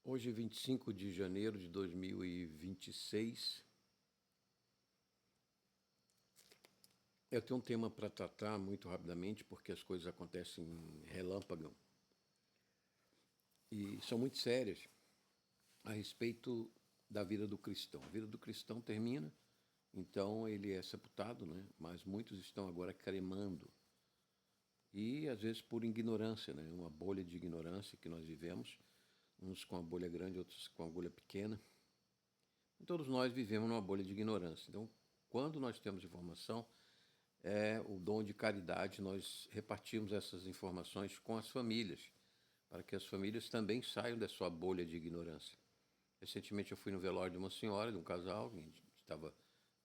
Hoje, 25 de janeiro de 2026, eu tenho um tema para tratar muito rapidamente, porque as coisas acontecem em relâmpago e são muito sérias a respeito da vida do cristão. A vida do cristão termina, então ele é sepultado, né? Mas muitos estão agora cremando. E às vezes por ignorância, né? Uma bolha de ignorância que nós vivemos, uns com a bolha grande, outros com a bolha pequena. E todos nós vivemos numa bolha de ignorância. Então, quando nós temos informação, é o dom de caridade, nós repartimos essas informações com as famílias, para que as famílias também saiam da sua bolha de ignorância. Recentemente eu fui no velório de uma senhora, de um casal, a gente estava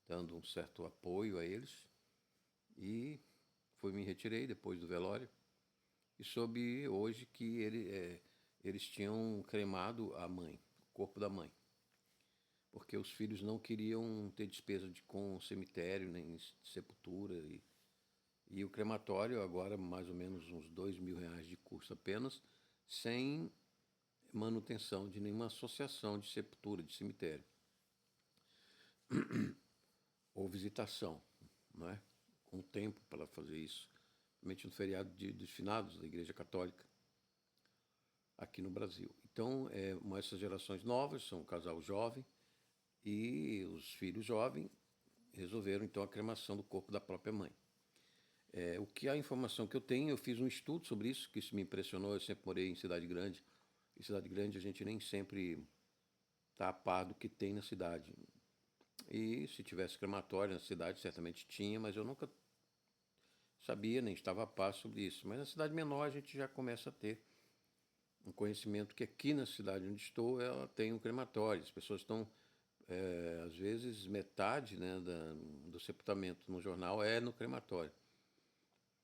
dando um certo apoio a eles, e me retirei depois do velório, e soube hoje que eles tinham cremado a mãe, o corpo da mãe, porque os filhos não queriam ter despesa com cemitério, nem sepultura, e o crematório agora mais ou menos uns R$ 2.000 de custo apenas, sem manutenção de nenhuma associação de sepultura, de cemitério, ou visitação, não é? Com tempo para fazer isso, principalmente no feriado dos finados da Igreja Católica, aqui no Brasil. Então, essas gerações novas são um casal jovem, e os filhos jovens resolveram então a cremação do corpo da própria mãe. O que a informação que eu tenho, eu fiz um estudo sobre isso, que isso me impressionou. Eu sempre morei em cidade grande. Em cidade grande a gente nem sempre está a par do que tem na cidade. E se tivesse crematório na cidade, certamente tinha, mas eu nunca sabia, nem estava a par sobre isso. Mas na cidade menor a gente já começa a ter um conhecimento que aqui na cidade onde estou, ela tem um crematório. As pessoas estão, às vezes, metade, né, do sepultamento no jornal é no crematório.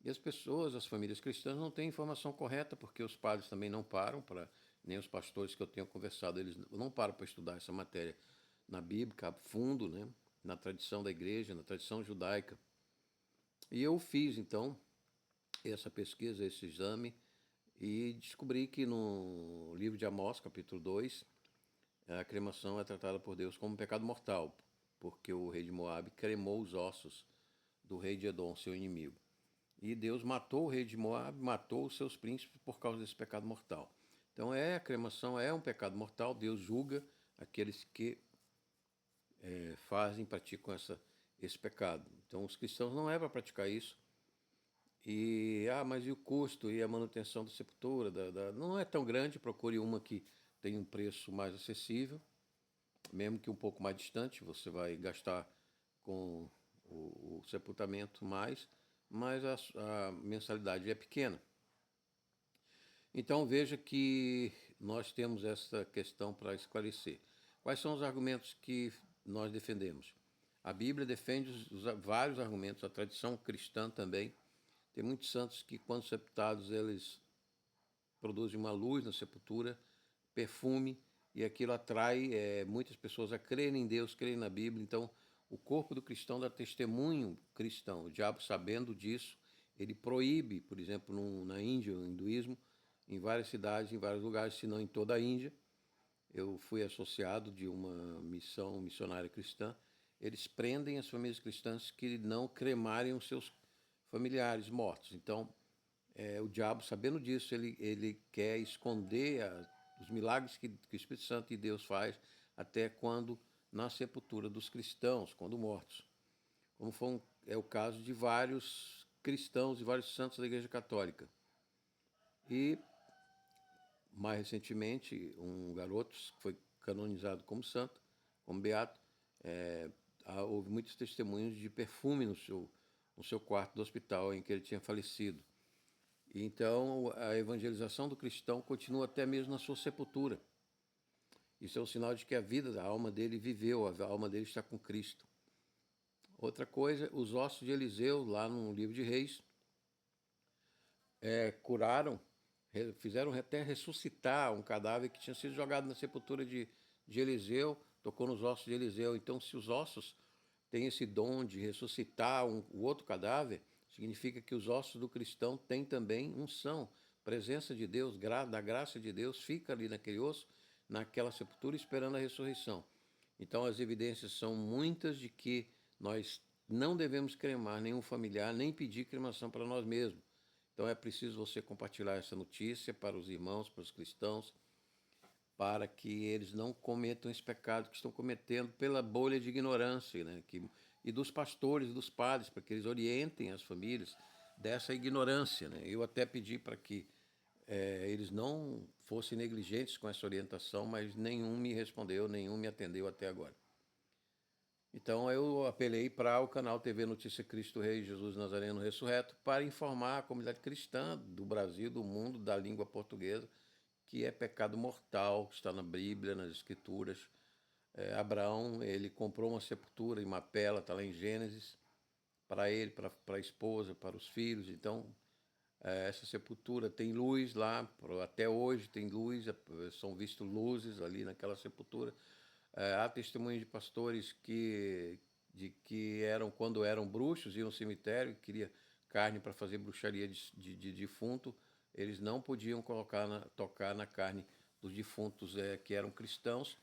E as pessoas, as famílias cristãs, não têm informação correta, porque os padres também não param para, nem os pastores que eu tenho conversado, eles não param para estudar essa matéria na Bíblia, a fundo, né, na tradição da igreja, na tradição judaica. E eu fiz, então, essa pesquisa, esse exame, e descobri que no livro de Amós, capítulo 2, a cremação é tratada por Deus como um pecado mortal, porque o rei de Moabe cremou os ossos do rei de Edom, seu inimigo. E Deus matou o rei de Moabe, matou os seus príncipes por causa desse pecado mortal. Então, a cremação é um pecado mortal. Deus julga aqueles que fazem, praticam esse pecado. Então, os cristãos não é para praticar isso. Mas e o custo e a manutenção da sepultura? Não é tão grande. Procure uma que tem um preço mais acessível, mesmo que um pouco mais distante. Você vai gastar com o sepultamento mais, mas a mensalidade é pequena. Então veja que nós temos essa questão para esclarecer. Quais são os argumentos que nós defendemos? A Bíblia defende vários argumentos, a tradição cristã também. Tem muitos santos que, quando sepultados, eles produzem uma luz na sepultura, perfume, e aquilo atrai muitas pessoas a crerem em Deus, crerem na Bíblia. Então, o corpo do cristão dá testemunho cristão. O diabo, sabendo disso, ele proíbe, por exemplo, na Índia, no hinduísmo, em várias cidades, em vários lugares, se não em toda a Índia. Eu fui associado de uma missão missionária cristã. Eles prendem as famílias cristãs que não cremarem os seus familiares mortos. Então, o diabo, sabendo disso, ele quer esconder os milagres que o Espírito Santo e Deus faz até quando na sepultura dos cristãos, quando mortos. Como é o caso de vários cristãos e vários santos da Igreja Católica. E, mais recentemente, um garoto foi canonizado como santo, como beato. Houve muitos testemunhos de perfume no seu quarto do hospital em que ele tinha falecido. Então, a evangelização do cristão continua até mesmo na sua sepultura. Isso é um sinal de que a vida da alma dele viveu, a alma dele está com Cristo. Outra coisa, os ossos de Eliseu, lá no livro de Reis, curaram, fizeram até ressuscitar um cadáver que tinha sido jogado na sepultura de Eliseu, tocou nos ossos de Eliseu. Então, se os ossos têm esse dom de ressuscitar o outro cadáver, significa que os ossos do cristão têm também unção, presença de Deus, da graça de Deus, fica ali naquele osso. naquela sepultura esperando a ressurreição. Então as evidências são muitas de que nós não devemos cremar nenhum familiar, nem pedir cremação para nós mesmos. Então é preciso você compartilhar essa notícia para os irmãos, para os cristãos, para que eles não cometam esse pecado que estão cometendo pela bolha de ignorância, né? E dos pastores e dos padres, para que eles orientem as famílias dessa ignorância. Né? Eu até pedi para que eles não fossem negligentes com essa orientação, mas nenhum me respondeu, nenhum me atendeu até agora. Então eu apelei para o canal TV Notícia Cristo Rei Jesus Nazareno Ressurreto para informar a comunidade cristã do Brasil, do mundo, da língua portuguesa, que é pecado mortal, está na Bíblia, nas Escrituras. Abraão, ele comprou uma sepultura em Mapela, está lá em Gênesis, para ele, para a esposa, para os filhos. Então, essa sepultura tem luz lá, até hoje tem luz, são vistos luzes ali naquela sepultura. Há testemunhos de pastores que eram, quando eram bruxos, iam ao cemitério, queria carne para fazer bruxaria de defunto, eles não podiam tocar na carne dos defuntos que eram cristãos,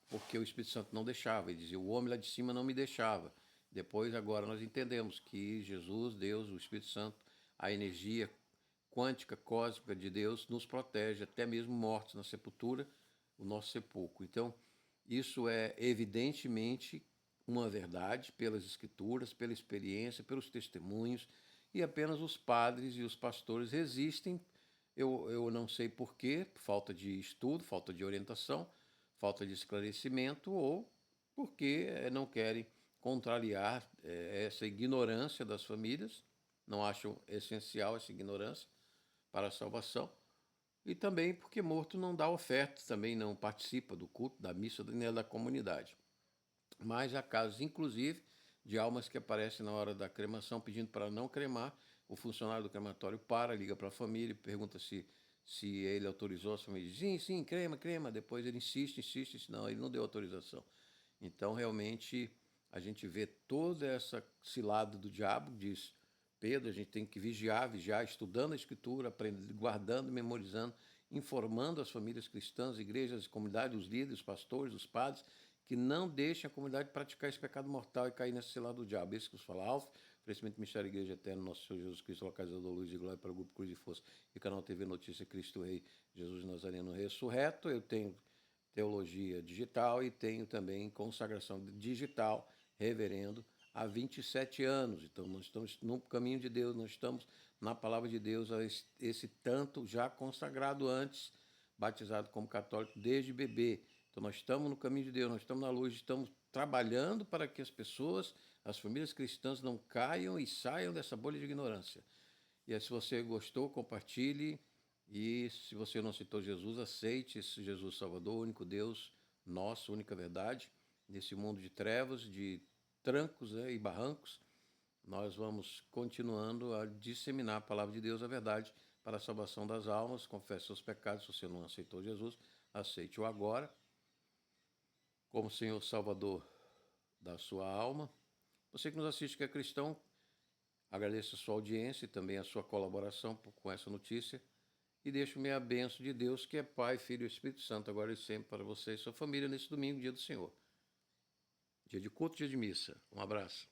porque o Espírito Santo não deixava. Ele dizia, o homem lá de cima não me deixava. Depois, agora, nós entendemos que Jesus, Deus, o Espírito Santo, a energia quântica, cósmica de Deus, nos protege, até mesmo mortos na sepultura, o nosso sepulcro. Então, isso é evidentemente uma verdade pelas Escrituras, pela experiência, pelos testemunhos, e apenas os padres e os pastores resistem. Eu não sei por quê, falta de estudo, falta de orientação, falta de esclarecimento, ou porque não querem contrariar essa ignorância das famílias, não acham essencial essa ignorância para a salvação, e também porque morto não dá oferta, também não participa do culto, da missa nem da comunidade. Mas há casos, inclusive, de almas que aparecem na hora da cremação pedindo para não cremar. O funcionário do crematório liga para a família, pergunta se ele autorizou, a família diz, sim, crema. Depois ele insiste, não, ele não deu autorização. Então, realmente, a gente vê toda essa cilada do diabo, diz Pedro, a gente tem que vigiar, estudando a Escritura, aprendendo, guardando, memorizando, informando as famílias cristãs, igrejas, comunidades, os líderes, os pastores, os padres, que não deixem a comunidade praticar esse pecado mortal e cair nessa cilada do diabo. Esse que os fala, Alfa, oferecimento do Ministério da Igreja Eterna, Nosso Senhor Jesus Cristo, localizador Luz e Glória para o Grupo Cruz e Força e canal TV Notícia Cristo Rei, Jesus Nazareno Ressurreto. Eu tenho teologia digital e tenho também consagração digital, reverendo, há 27 anos. Então, nós estamos no caminho de Deus, nós estamos na palavra de Deus, esse tanto já consagrado antes, batizado como católico desde bebê. Então, nós estamos no caminho de Deus, nós estamos na luz, estamos trabalhando para que as pessoas, as famílias cristãs não caiam e saiam dessa bolha de ignorância. E aí, se você gostou, compartilhe. E se você não citou Jesus, aceite esse Jesus Salvador, único Deus, nosso, única verdade, nesse mundo de trevas, de trancos e barrancos. Nós vamos continuando a disseminar a palavra de Deus, a verdade, para a salvação das almas. Confesse seus pecados. Se você não aceitou Jesus, aceite-o agora como Senhor Salvador da sua alma. Você que nos assiste, que é cristão, agradeço a sua audiência e também a sua colaboração com essa notícia. E deixo-me a bênção de Deus, que é Pai, Filho e Espírito Santo, agora e sempre para você e sua família, nesse domingo, dia do Senhor. Dia de culto, dia de missa. Um abraço.